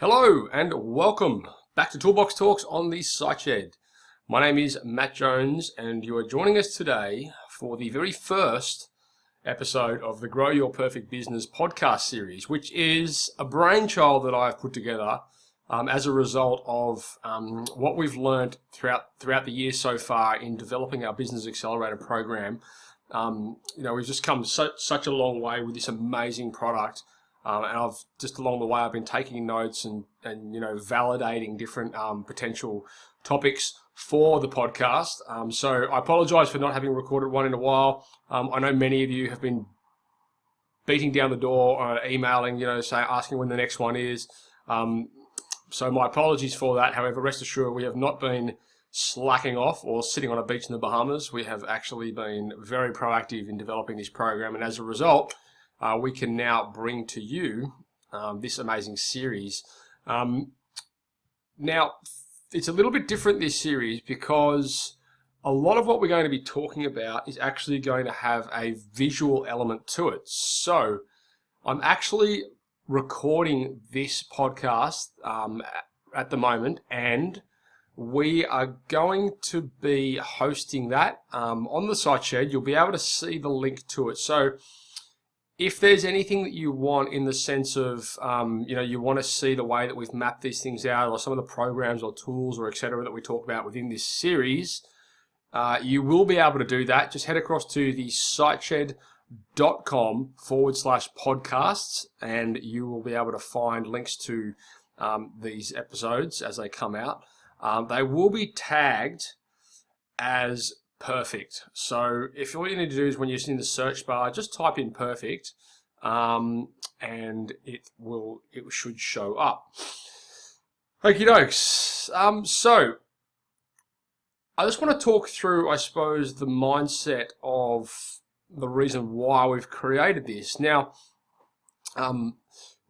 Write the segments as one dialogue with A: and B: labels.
A: Hello and welcome back to Toolbox Talks on the Siteshed. My name is Matt Jones and you are joining us today for the very first episode of the Grow Your Perfect Business podcast series, which is a brainchild that I've put together as a result of what we've learned throughout the year so far in developing our Business Accelerator program. We've just come such a long way with this amazing product. And I've just along the way, I've been taking notes and validating different potential topics for the podcast. So I apologize for not having recorded one in a while. I know many of you have been beating down the door, emailing, asking when the next one is. So my apologies for that. However, rest assured, we have not been slacking off or sitting on a beach in the Bahamas. We have actually been very proactive in developing this program. And as a result, we can now bring to you this amazing series. Now, it's a little bit different, this series, because a lot of what we're going to be talking about is actually going to have a visual element to it. So I'm actually recording this podcast at the moment, and we are going to be hosting that on the Siteshed. You'll be able to see the link to it. So if there's anything that you want in the sense of, you want to see the way that we've mapped these things out, or some of the programs or tools or etc. that we talk about within this series, you will be able to do that. Just head across to the siteshed.com/podcasts and you will be able to find links to these episodes as they come out. They will be tagged as perfect. So if all you need to do is when you're in the search bar, just type in perfect, and it should show up. Okie dokes. So I just want to talk through, I suppose, the mindset of the reason why we've created this. Now, the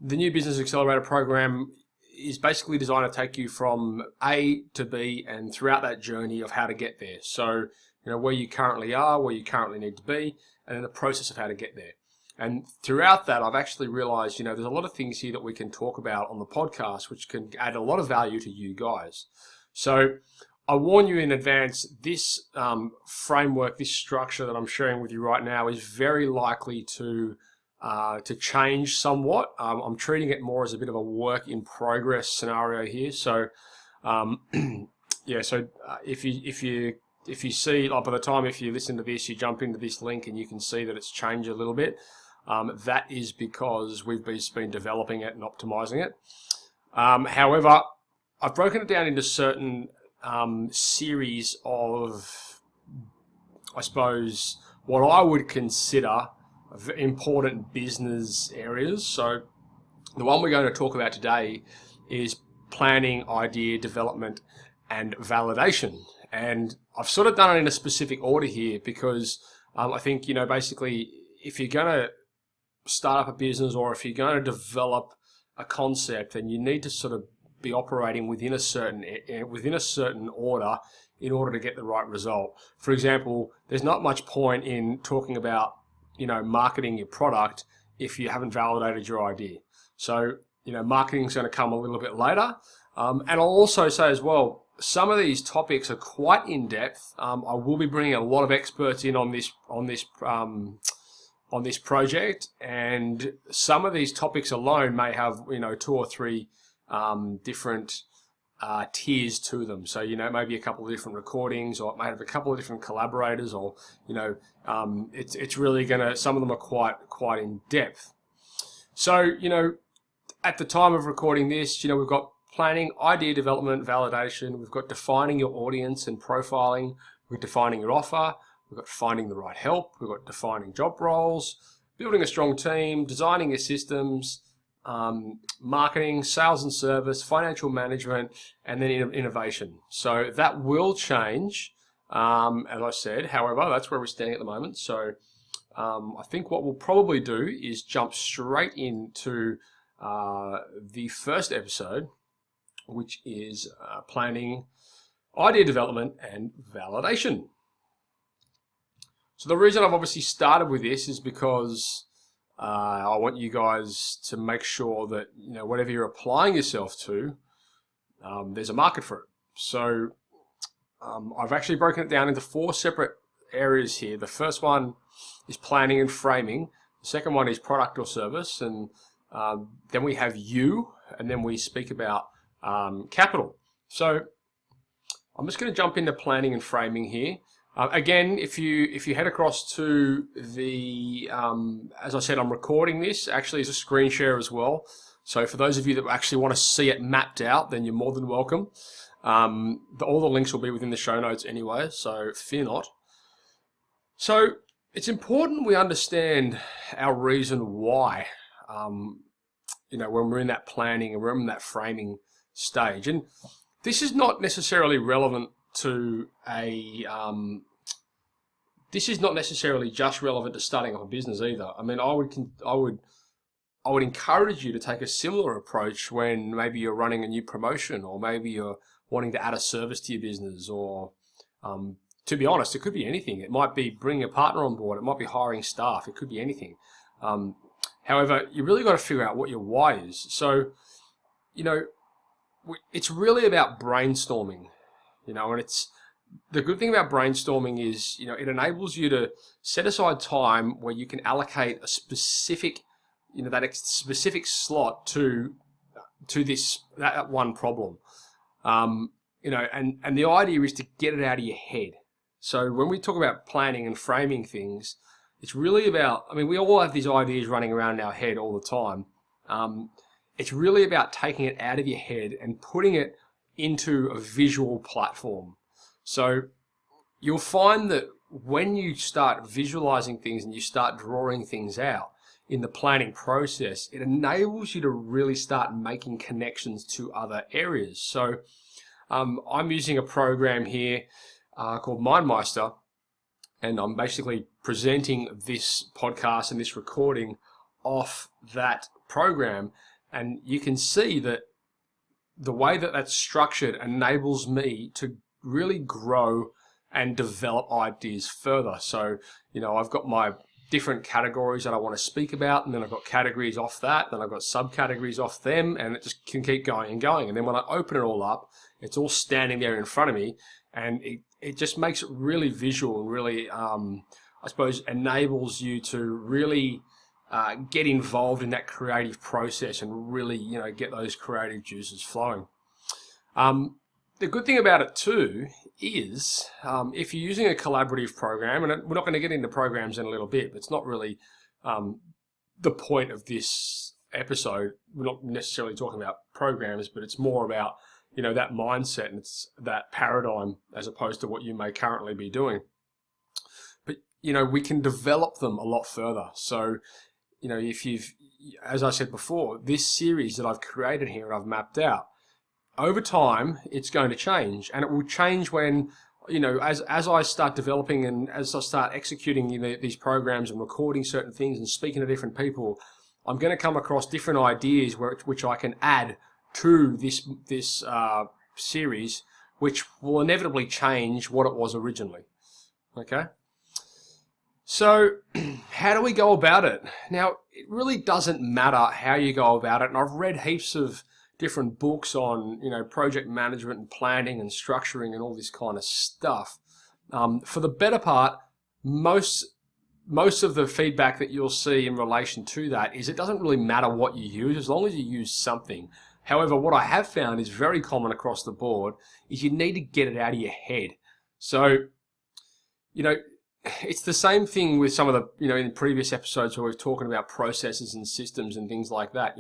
A: new Business Accelerator program is basically designed to take you from A to B and throughout that journey of how to get there. So where you currently are, where you currently need to be, and then the process of how to get there. And throughout that, I've actually realized, there's a lot of things here that we can talk about on the podcast, which can add a lot of value to you guys. So I warn you in advance, this framework, this structure that I'm sharing with you right now is very likely to change somewhat. I'm treating it more as a bit of a work in progress scenario here. So, if you see, like by the time if you listen to this, you jump into this link and you can see that it's changed a little bit. That is because we've been developing it and optimizing it. However, I've broken it down into certain series of, I suppose, what I would consider important business areas. So the one we're going to talk about today is planning, idea development, and validation. And I've sort of done it in a specific order here because I think, basically, if you're going to start up a business or if you're going to develop a concept, then you need to sort of be operating within a certain order in order to get the right result. For example, there's not much point in talking about, marketing your product if you haven't validated your idea. So, marketing is going to come a little bit later. And I'll also say as well, some of these topics are quite in depth. I will be bringing a lot of experts in on this project, and some of these topics alone may have 2 or 3 different tiers to them. So maybe a couple of different recordings, or it may have a couple of different collaborators, or it's really gonna. Some of them are quite in depth. So at the time of recording this, we've got planning, idea development, validation. We've got defining your audience and profiling. We've got defining your offer. We've got finding the right help. We've got defining job roles, building a strong team, designing your systems, marketing, sales and service, financial management, and then innovation. So that will change, as I said. However, that's where we're standing at the moment. So I think what we'll probably do is jump straight into the first episode, which is planning, idea development, and validation. So the reason I've obviously started with this is because I want you guys to make sure that, whatever you're applying yourself to, there's a market for it. So I've actually broken it down into 4 separate areas here. The first one is planning and framing. The second one is product or service. And then we have you, and then we speak about capital. So I'm just going to jump into planning and framing here. Again, if you head across to the, as I said, I'm recording this actually as a screen share as well. So for those of you that actually want to see it mapped out, then you're more than welcome. All the links will be within the show notes anyway, so fear not. So it's important we understand our reason why, when we're in that planning and we're in that framing stage. And this is not necessarily relevant to this is not necessarily just relevant to starting up a business either. I mean, I would encourage you to take a similar approach when maybe you're running a new promotion, or maybe you're wanting to add a service to your business, or to be honest, it could be anything. It might be bringing a partner on board. It might be hiring staff. It could be anything. However, you really got to figure out what your why is. So, it's really about brainstorming. And it's the good thing about brainstorming is, it enables you to set aside time where you can allocate a specific, that specific slot to that one problem. And the idea is to get it out of your head. So when we talk about planning and framing things, it's really about, we all have these ideas running around in our head all the time. It's really about taking it out of your head and putting it into a visual platform. So you'll find that when you start visualizing things and you start drawing things out in the planning process, it enables you to really start making connections to other areas. So I'm using a program here called MindMeister, and I'm basically presenting this podcast and this recording off that program. And you can see that the way that that's structured enables me to really grow and develop ideas further. So, I've got my different categories that I want to speak about, and then I've got categories off that, then I've got subcategories off them, and it just can keep going and going. And then when I open it all up, it's all standing there in front of me, and it just makes it really visual and really, I suppose, enables you to really get involved in that creative process and really, get those creative juices flowing. The good thing about it too is if you're using a collaborative program, and we're not going to get into programs in a little bit, but it's not really the point of this episode. We're not necessarily talking about programs, but it's more about, that mindset, and it's that paradigm as opposed to what you may currently be doing. But, we can develop them a lot further. So, if you've, as I said before, this series that I've created here and I've mapped out, over time, it's going to change, and it will change when, as I start developing and as I start executing these programs and recording certain things and speaking to different people, I'm going to come across different ideas which I can add to this series, which will inevitably change what it was originally. Okay? So, how do we go about it? Now, it really doesn't matter how you go about it, and I've read heaps of different books on, project management and planning and structuring and all this kind of stuff. For the better part, most of the feedback that you'll see in relation to that is it doesn't really matter what you use as long as you use something. However, what I have found is very common across the board is you need to get it out of your head. So, it's the same thing with some of the, in previous episodes where we're talking about processes and systems and things like that.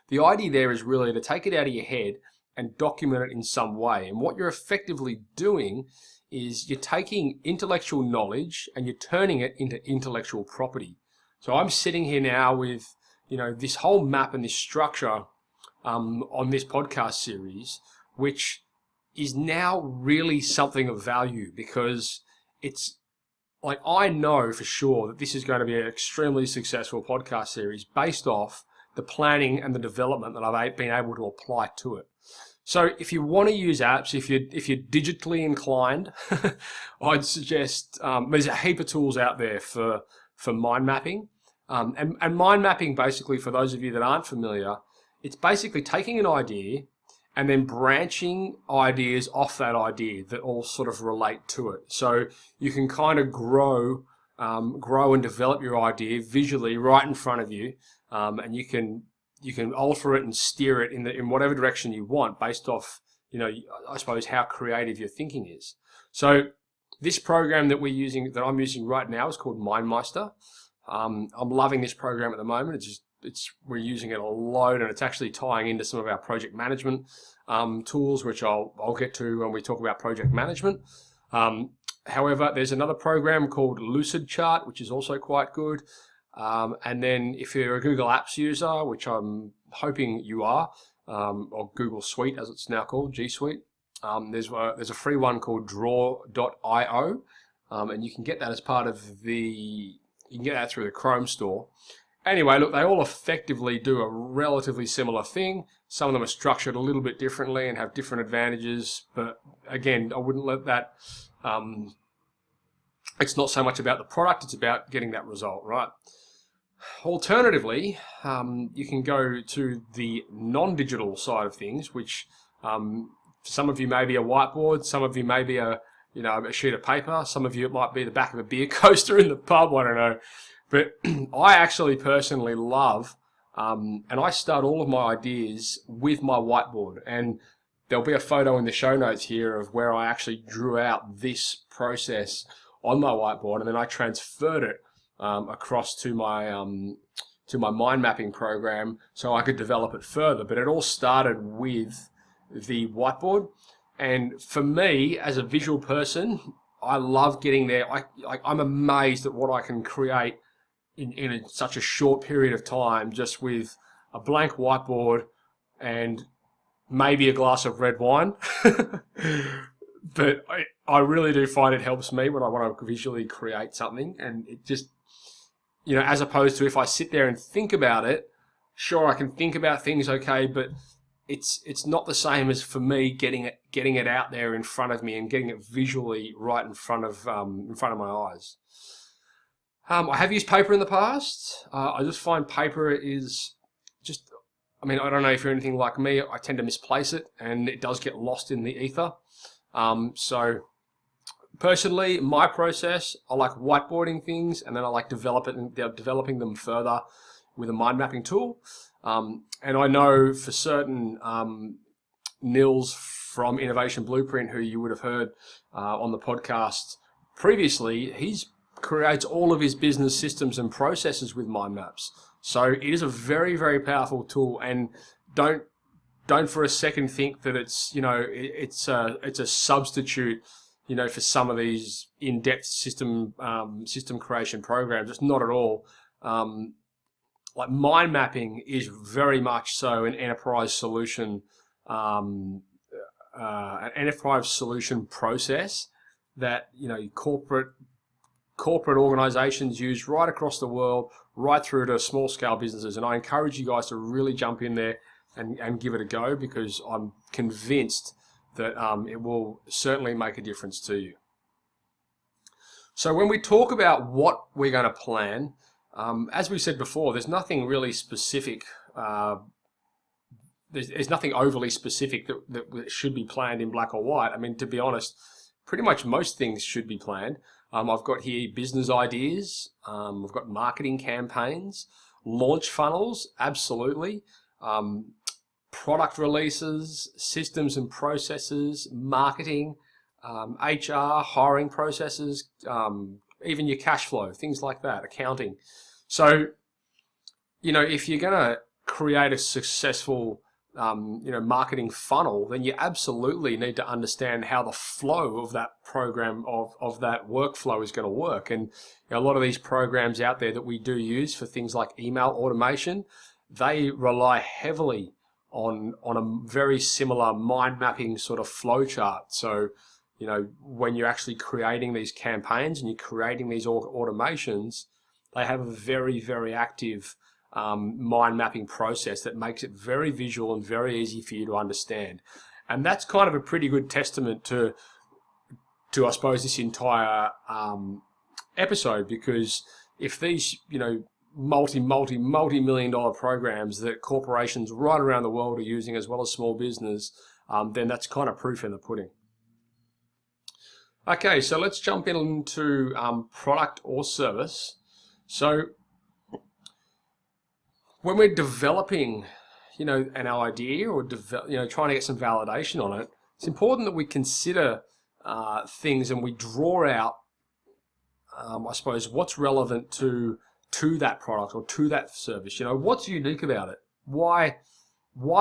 A: The idea there is really to take it out of your head and document it in some way. And what you're effectively doing is you're taking intellectual knowledge and you're turning it into intellectual property. So I'm sitting here now with, this whole map and this structure on this podcast series, which is now really something of value, because it's, I know for sure that this is going to be an extremely successful podcast series based off the planning and the development that I've been able to apply to it. So if you want to use apps, if you're digitally inclined, I'd suggest there's a heap of tools out there for mind mapping. And mind mapping, basically, for those of you that aren't familiar, it's basically taking an idea and then branching ideas off that idea that all sort of relate to it. So you can kind of grow and develop your idea visually right in front of you, and you can alter it and steer it in whatever direction you want based off, I suppose, how creative your thinking is. So this program that I'm using right now is called MindMeister. I'm loving this program at the moment. We're using it a lot, and it's actually tying into some of our project management tools, which I'll get to when we talk about project management. However, there's another program called Lucidchart, which is also quite good. And then if you're a Google Apps user, which I'm hoping you are, or Google Suite as it's now called, G Suite, there's a free one called Draw.io, and you can get that as part of you can get that through the Chrome store. Anyway, look, they all effectively do a relatively similar thing. Some of them are structured a little bit differently and have different advantages, but again, I wouldn't let that, it's not so much about the product, it's about getting that result, right? Alternatively, you can go to the non-digital side of things, which some of you may be a whiteboard, some of you may be a sheet of paper, some of you it might be the back of a beer coaster in the pub, I don't know. But I actually personally love, and I start all of my ideas with my whiteboard, and there'll be a photo in the show notes here of where I actually drew out this process on my whiteboard, and then I transferred it across to my mind mapping program so I could develop it further. But it all started with the whiteboard, and for me as a visual person, I love getting there. I'm amazed at what I can create in such a short period of time, just with a blank whiteboard and maybe a glass of red wine. But I really do find it helps me when I want to visually create something, and it just, as opposed to if I sit there and think about it, sure, I can think about things, okay, but it's not the same as for me getting it out there in front of me and getting it visually right in front of my eyes. I have used paper in the past. I just find paper is just, I don't know if you're anything like me, I tend to misplace it and it does get lost in the ether. So personally, my process, I like whiteboarding things, and then I like developing them further with a mind mapping tool. And I know for certain, Nils from Innovation Blueprint, who you would have heard on the podcast previously, he's creates all of his business systems and processes with mind maps. So it is a very, very powerful tool, and don't for a second think that it's a substitute for some of these in-depth system creation programs. It's not at all. Like mind mapping is very much so an enterprise solution, an enterprise solution process that corporate organizations use right across the world, right through to small scale businesses. And I encourage you guys to really jump in there and give it a go, because I'm convinced that it will certainly make a difference to you. So when we talk about what we're going to plan, as we said before, there's nothing really specific. There's nothing overly specific that should be planned in black or white. To be honest, pretty much most things should be planned. I've got here business ideas. We've got marketing campaigns, launch funnels, absolutely. Product releases, systems and processes, marketing, HR, hiring processes, even your cash flow, things like that, accounting. So, if you're going to create a successful marketing funnel, then you absolutely need to understand how the flow of that program, of that workflow is going to work. And a lot of these programs out there that we do use for things like email automation, they rely heavily on a very similar mind mapping sort of flow chart. So, when you're actually creating these campaigns and you're creating these automations, they have a very, very active mind mapping process that makes it very visual and very easy for you to understand. And that's kind of a pretty good testament to I suppose, this entire episode, because if these multi-million dollar programs that corporations right around the world are using, as well as small business, then that's kind of proof in the pudding. Okay, so let's jump into product or service. So when we're developing, an idea or trying to get some validation on it, it's important that we consider things and we draw out, I suppose, what's relevant to that product or to that service. What's unique about it? Why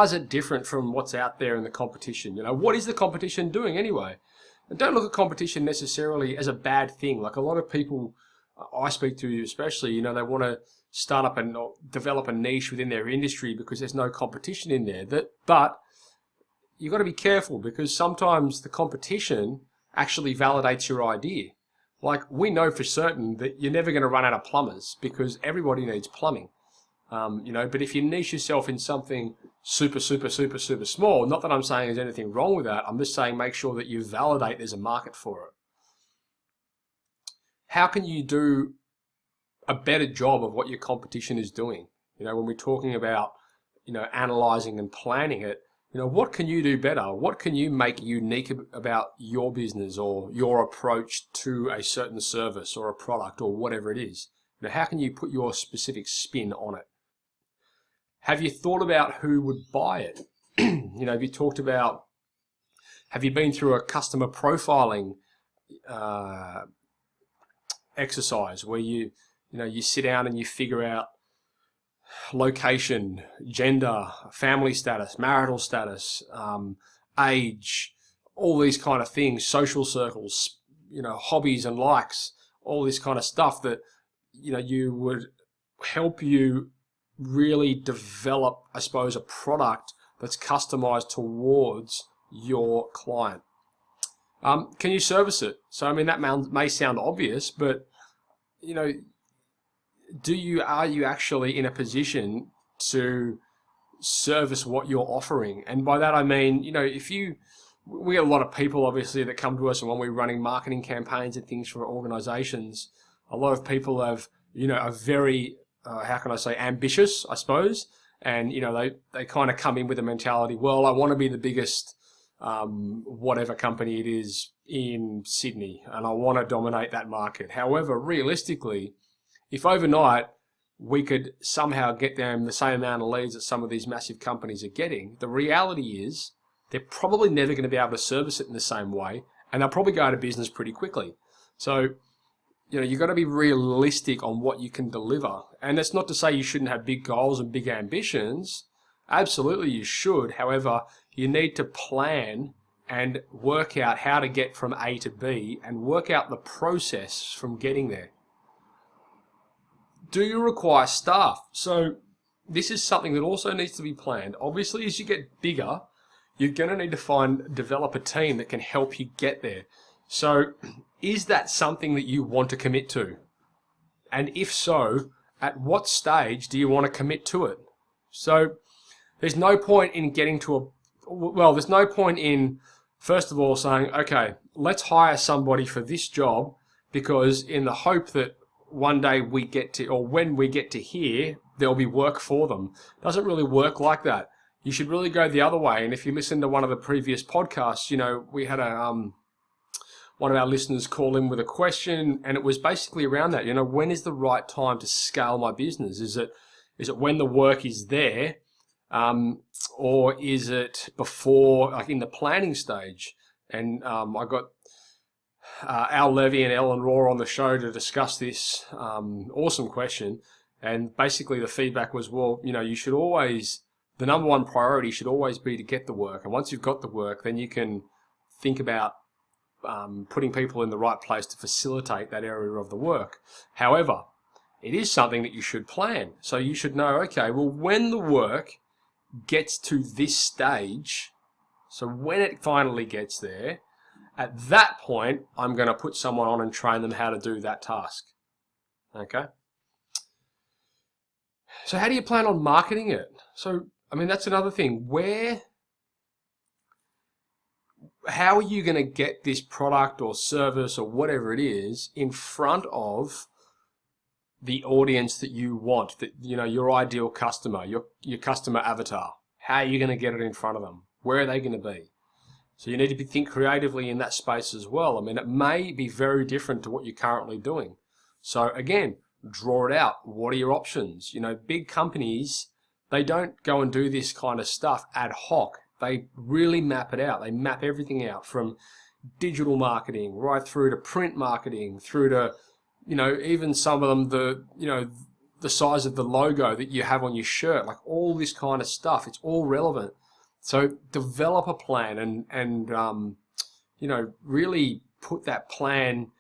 A: is it different from what's out there in the competition? What is the competition doing anyway? And don't look at competition necessarily as a bad thing. Like a lot of people I speak to, especially, they want to start up and develop a niche within their industry because there's no competition in there. But you've got to be careful, because sometimes the competition actually validates your idea. Like, we know for certain that you're never going to run out of plumbers because everybody needs plumbing. But if you niche yourself in something super small, not that I'm saying there's anything wrong with that, I'm just saying make sure that you validate there's a market for it. How can you do a better job of what your competition is doing? When we're talking about, analyzing and planning it, what can you do better? What can you make unique about your business or your approach to a certain service or a product or whatever it is? How can you put your specific spin on it? Have you thought about who would buy it? Have you been through a customer profiling exercise where you sit down and you figure out location, gender, family status, marital status, age, all these kind of things, social circles, hobbies and likes, all this kind of stuff that, you would help you really develop, I suppose, a product that's customized towards your client. Can you service it? So, that may sound obvious, but, are you actually in a position to service what you're offering? And by that I mean, we get a lot of people obviously that come to us, and when we're running marketing campaigns and things for organizations, a lot of people have, are very, ambitious, I suppose. And, they kind of come in with a mentality, well, I want to be the biggest, whatever company it is in Sydney, and I want to dominate that market. However, realistically, if overnight we could somehow get them the same amount of leads that some of these massive companies are getting, the reality is they're probably never going to be able to service it in the same way, and they'll probably go out of business pretty quickly. So, you've got to be realistic on what you can deliver. And that's not to say you shouldn't have big goals and big ambitions. Absolutely you should. However, you need to plan and work out how to get from A to B and work out the process from getting there. Do you require staff? So this is something that also needs to be planned. Obviously, as you get bigger, you're going to need to develop a team that can help you get there. So is that something that you want to commit to? And if so, at what stage do you want to commit to it? So there's no point in there's no point in, first of all, saying, okay, let's hire somebody for this job, because in the hope that one day when we get to here, there'll be work for them. It doesn't really work like that. You should really go the other way. And if you listen to one of the previous podcasts, we had one of our listeners call in with a question, and it was basically around that. When is the right time to scale my business? Is it when the work is there, or is it before, like in the planning stage? And I got Al Levy and Ellen Raw on the show to discuss this awesome question. And basically the feedback was, well, you should always, the number one priority should always be to get the work. And once you've got the work, then you can think about putting people in the right place to facilitate that area of the work. However, it is something that you should plan. So you should know, okay, well, when the work gets to this stage, so when it finally gets there, at that point, I'm going to put someone on and train them how to do that task. Okay? So how do you plan on marketing it? So, that's another thing. How are you going to get this product or service or whatever it is in front of the audience that you want, that your ideal customer, your customer avatar. How are you going to get it in front of them? Where are they going to be? So you need to think creatively in that space as well. I mean, it may be very different to what you're currently doing. So again, draw it out. What are your options? Big companies, they don't go and do this kind of stuff ad hoc. They really map it out. They map everything out, from digital marketing right through to print marketing, through to, even some of them, the size of the logo that you have on your shirt, like all this kind of stuff. It's all relevant. So develop a plan and really put that plan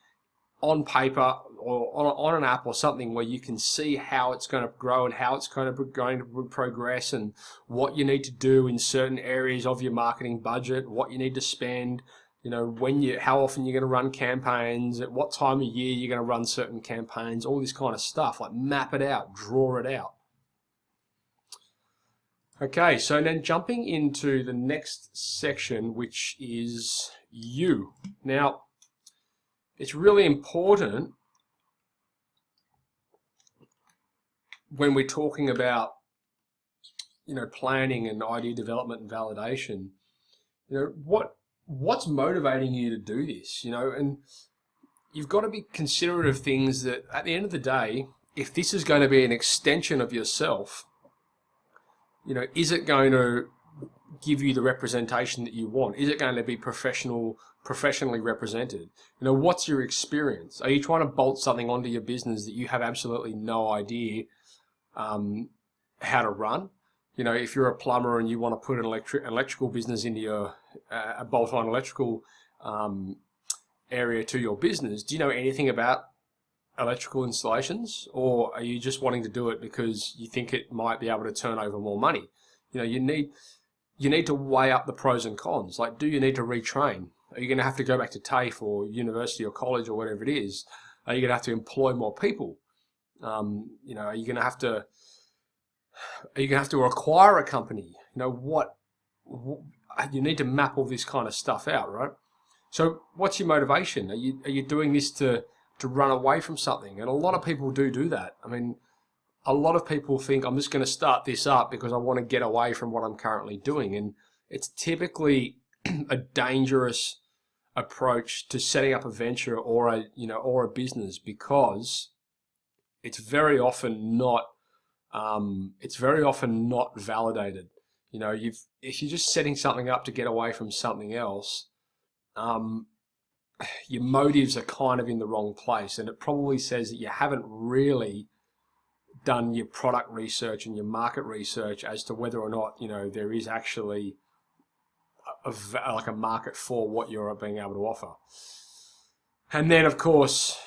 A: on paper or on an app or something where you can see how it's going to grow and how it's going to progress, and what you need to do in certain areas of your marketing budget, what you need to spend, how often you're going to run campaigns, at what time of year you're going to run certain campaigns, all this kind of stuff. Like, map it out, draw it out. Okay, so then jumping into the next section, which is you. Now, it's really important when we're talking about, planning and idea development and validation, what's motivating you to do this, and you've got to be considerate of things that at the end of the day, if this is going to be an extension of yourself, is it going to give you the representation that you want? Is it going to be professionally represented? What's your experience? Are you trying to bolt something onto your business that you have absolutely no idea how to run? If you're a plumber and you want to put an electrical business into your a bolt-on electrical area to your business, do you know anything about electrical installations, or are you just wanting to do it because you think it might be able to turn over more money? You need to weigh up the pros and cons. Like, do you need to retrain? Are you going to have to go back to TAFE or university or college or whatever it is? Are you going to have to employ more people? Are you going to have to acquire a company? You need to map all this kind of stuff out, right? So what's your motivation? Are you doing this to run away from something? And a lot of people do that. I mean, a lot of people think, I'm just going to start this up because I want to get away from what I'm currently doing. And it's typically a dangerous approach to setting up a venture or a business, because it's very often not validated. If you're just setting something up to get away from something else, your motives are kind of in the wrong place, and it probably says that you haven't really done your product research and your market research as to whether or not there is actually a market for what you're being able to offer. And then, of course,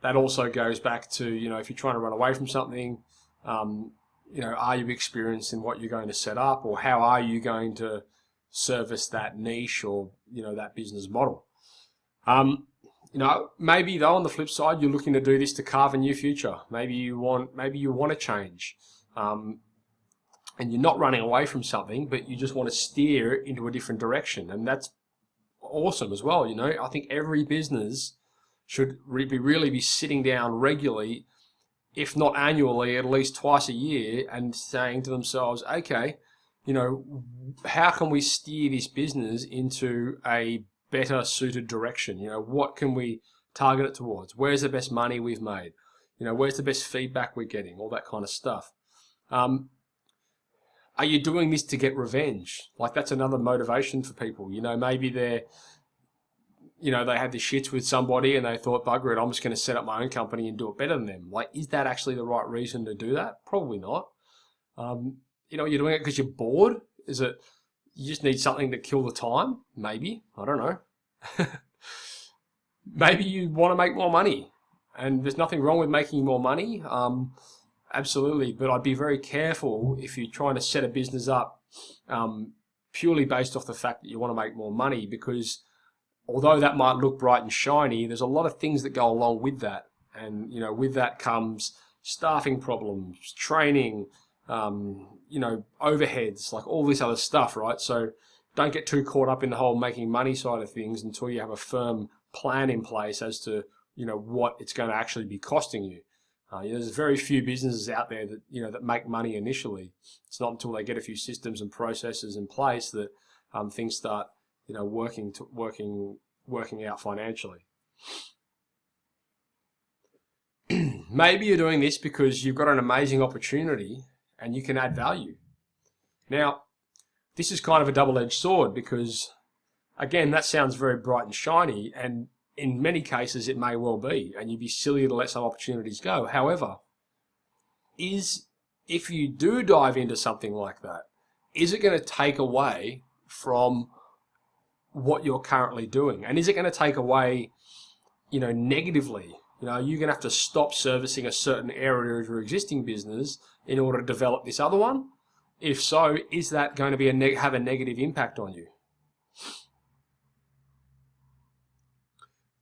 A: that also goes back to if you're trying to run away from something, are you experienced in what you're going to set up, or how are you going to service that niche or that business model? Maybe though on the flip side, you're looking to do this to carve a new future. Maybe you want to change, and you're not running away from something, but you just want to steer into a different direction, and that's awesome as well. I think every business should really be sitting down regularly, if not annually, at least twice a year, and saying to themselves, okay, how can we steer this business into a better suited direction? What can we target it towards? Where's the best money we've made? Where's the best feedback we're getting? All that kind of stuff. Are you doing this to get revenge? Like, that's another motivation for people. Maybe they had the shits with somebody and they thought, bugger it, I'm just going to set up my own company and do it better than them. Like, is that actually the right reason to do that? Probably not. You're doing it because you're bored. Is it you just need something to kill the time? Maybe. I don't know. Maybe you want to make more money, and there's nothing wrong with making more money. Absolutely. But I'd be very careful if you're trying to set a business up purely based off the fact that you want to make more money, because although that might look bright and shiny, there's a lot of things that go along with that. And, with that comes staffing problems, training, overheads, like all this other stuff, right? So don't get too caught up in the whole making money side of things until you have a firm plan in place as to, what it's going to actually be costing you. There's very few businesses out there that that make money initially. It's not until they get a few systems and processes in place that things start working out financially. Maybe you're doing this because you've got an amazing opportunity and you can add value. Now, this is kind of a double-edged sword because, again, that sounds very bright and shiny, and in many cases it may well be, and you'd be silly to let some opportunities go. However, if you do dive into something like that, is it going to take away from what you're currently doing? And is it going to take away, negatively? You're going to have to stop servicing a certain area of your existing business in order to develop this other one? If so, is that going to be have a negative impact on you?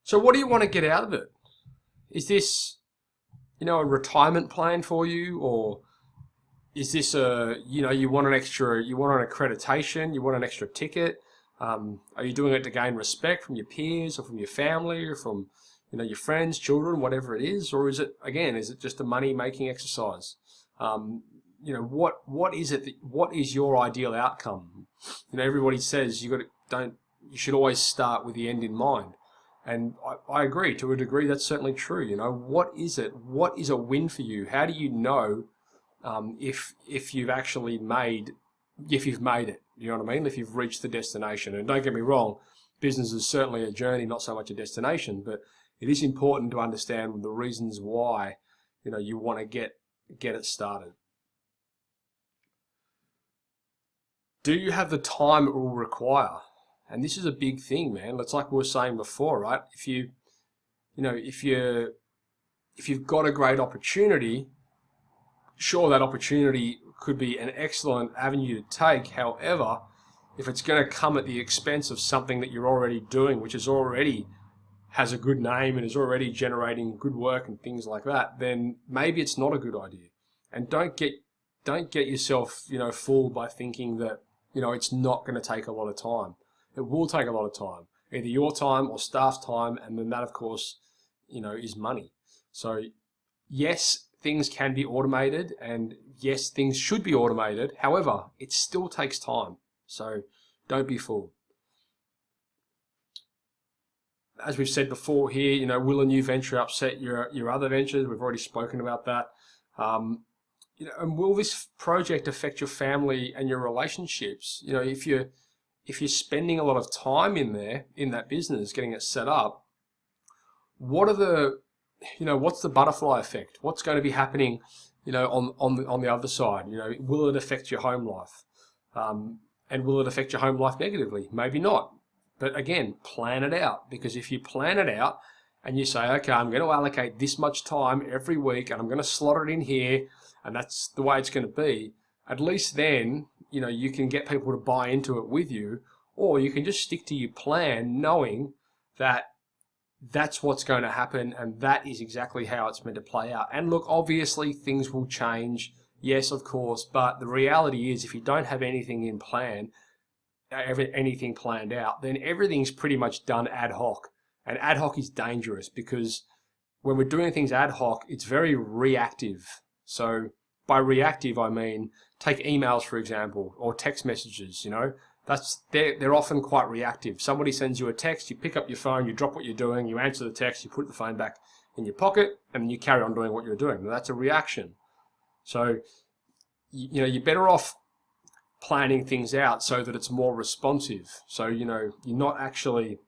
A: So what do you want to get out of it? Is this, a retirement plan for you, or is this you want an accreditation, you want an extra ticket? Are you doing it to gain respect from your peers or from your family or from your friends, children, whatever it is? Or is it just a money-making exercise? What is it? What is your ideal outcome? Everybody says you should always start with the end in mind. And I agree to a degree. That's certainly true. What is it? What is a win for you? How do you know if you've made it? You know what I mean? If you've reached the destination. And don't get me wrong, business is certainly a journey, not so much a destination. But it is important to understand the reasons why you want to get it started. Do you have the time it will require? And this is a big thing, man. It's like we were saying before, right? If you've got a great opportunity, sure, that opportunity could be an excellent avenue to take. However, if it's going to come at the expense of something that you're already doing, which is already has a good name and is already generating good work and things like that, then maybe it's not a good idea. And don't get yourself, fooled by thinking that, it's not going to take a lot of time. It will take a lot of time, either your time or staff's time, and then that, of course, is money. So, yes, things can be automated, and yes, things should be automated. However, it still takes time. So, don't be fooled. As we've said before here, will a new venture upset your other ventures? We've already spoken about that. And will this project affect your family and your relationships? If you're spending a lot of time in that business, getting it set up, what's the butterfly effect? What's going to be happening, on the other side? Will it affect your home life? And will it affect your home life negatively? Maybe not. But again, plan it out, because if you plan it out and you say, okay, I'm going to allocate this much time every week and I'm going to slot it in here, and that's the way it's going to be, at least then, you can get people to buy into it with you, or you can just stick to your plan knowing that that's what's going to happen and that is exactly how it's meant to play out. And look, obviously things will change. Yes, of course. But the reality is, if you don't have anything anything planned out, then everything's pretty much done ad hoc. And ad hoc is dangerous because when we're doing things ad hoc, it's very reactive. So by reactive, I mean, take emails, for example, or text messages, they're often quite reactive. Somebody sends you a text, you pick up your phone, you drop what you're doing, you answer the text, you put the phone back in your pocket, and then you carry on doing what you're doing. Now, that's a reaction. So, you're better off planning things out so that it's more responsive. So, you're not actually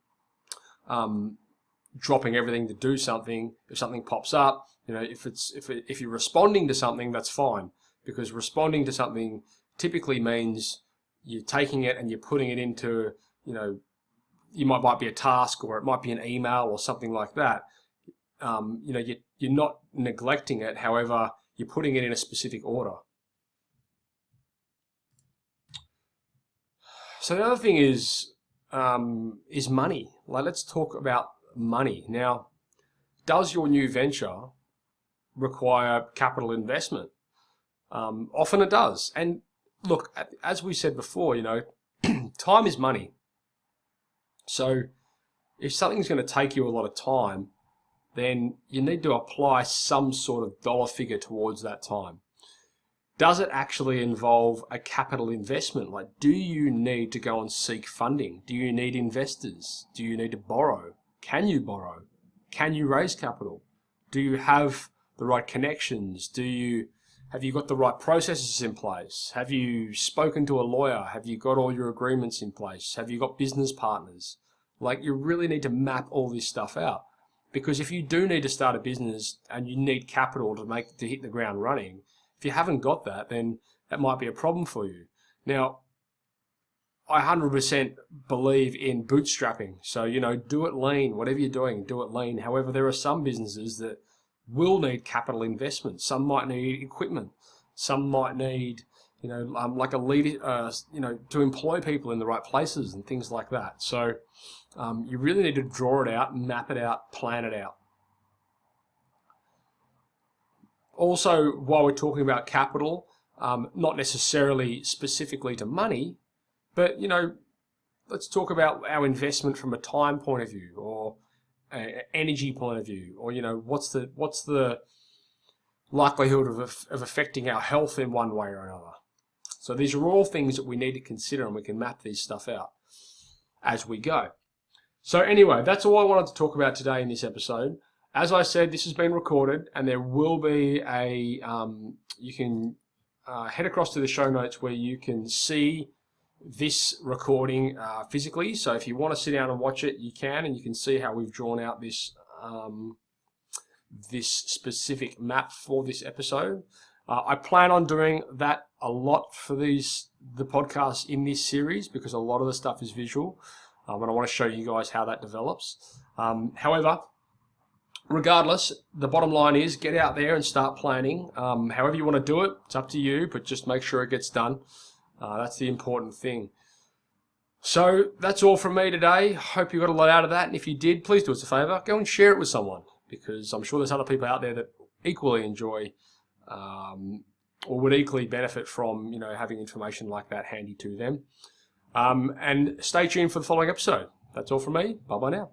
A: dropping everything to do something. If something pops up, if you're responding to something, that's fine, because responding to something typically means you're taking it and you're putting it into, you might be a task, or it might be an email or something like that. You're not neglecting it. However, you're putting it in a specific order. So the other thing is money. Let's talk about money. Now, does your new venture require capital investment? Often it does. And look, as we said before, time is money. So if something's going to take you a lot of time, then you need to apply some sort of dollar figure towards that time. Does it actually involve a capital investment? Like, do you need to go and seek funding? Do you need investors? Do you need to borrow? Can you borrow? Can you raise capital? Do you have the right connections? Have you got the right processes in place? Have you spoken to a lawyer? Have you got all your agreements in place? Have you got business partners? Like, you really need to map all this stuff out. Because if you do need to start a business and you need capital to hit the ground running, if you haven't got that, then that might be a problem for you. Now, I 100% believe in bootstrapping. So, do it lean. Whatever you're doing, do it lean. However, there are some businesses that will need capital investment. Some might need equipment. Some might need, like a leader, to employ people in the right places and things like that. So, you really need to draw it out, map it out, plan it out. Also, while we're talking about capital, not necessarily specifically to money, but, let's talk about our investment from a time point of view or an energy point of view, or, what's the likelihood of affecting our health in one way or another. So these are all things that we need to consider, and we can map these stuff out as we go. So anyway, that's all I wanted to talk about today in this episode. As I said, this has been recorded, and there will be you can head across to the show notes where you can see this recording physically. So if you want to sit down and watch it, you can, and you can see how we've drawn out this this specific map for this episode. I plan on doing that a lot for the podcasts in this series, because a lot of the stuff is visual, and I want to show you guys how that develops. However, regardless, the bottom line is get out there and start planning. However you want to do it, it's up to you, but just make sure it gets done. That's the important thing. So that's all from me today. Hope you got a lot out of that. And if you did, please do us a favour. Go and share it with someone, because I'm sure there's other people out there that equally enjoy or would equally benefit from having information like that handy to them. And stay tuned for the following episode. That's all from me. Bye-bye now.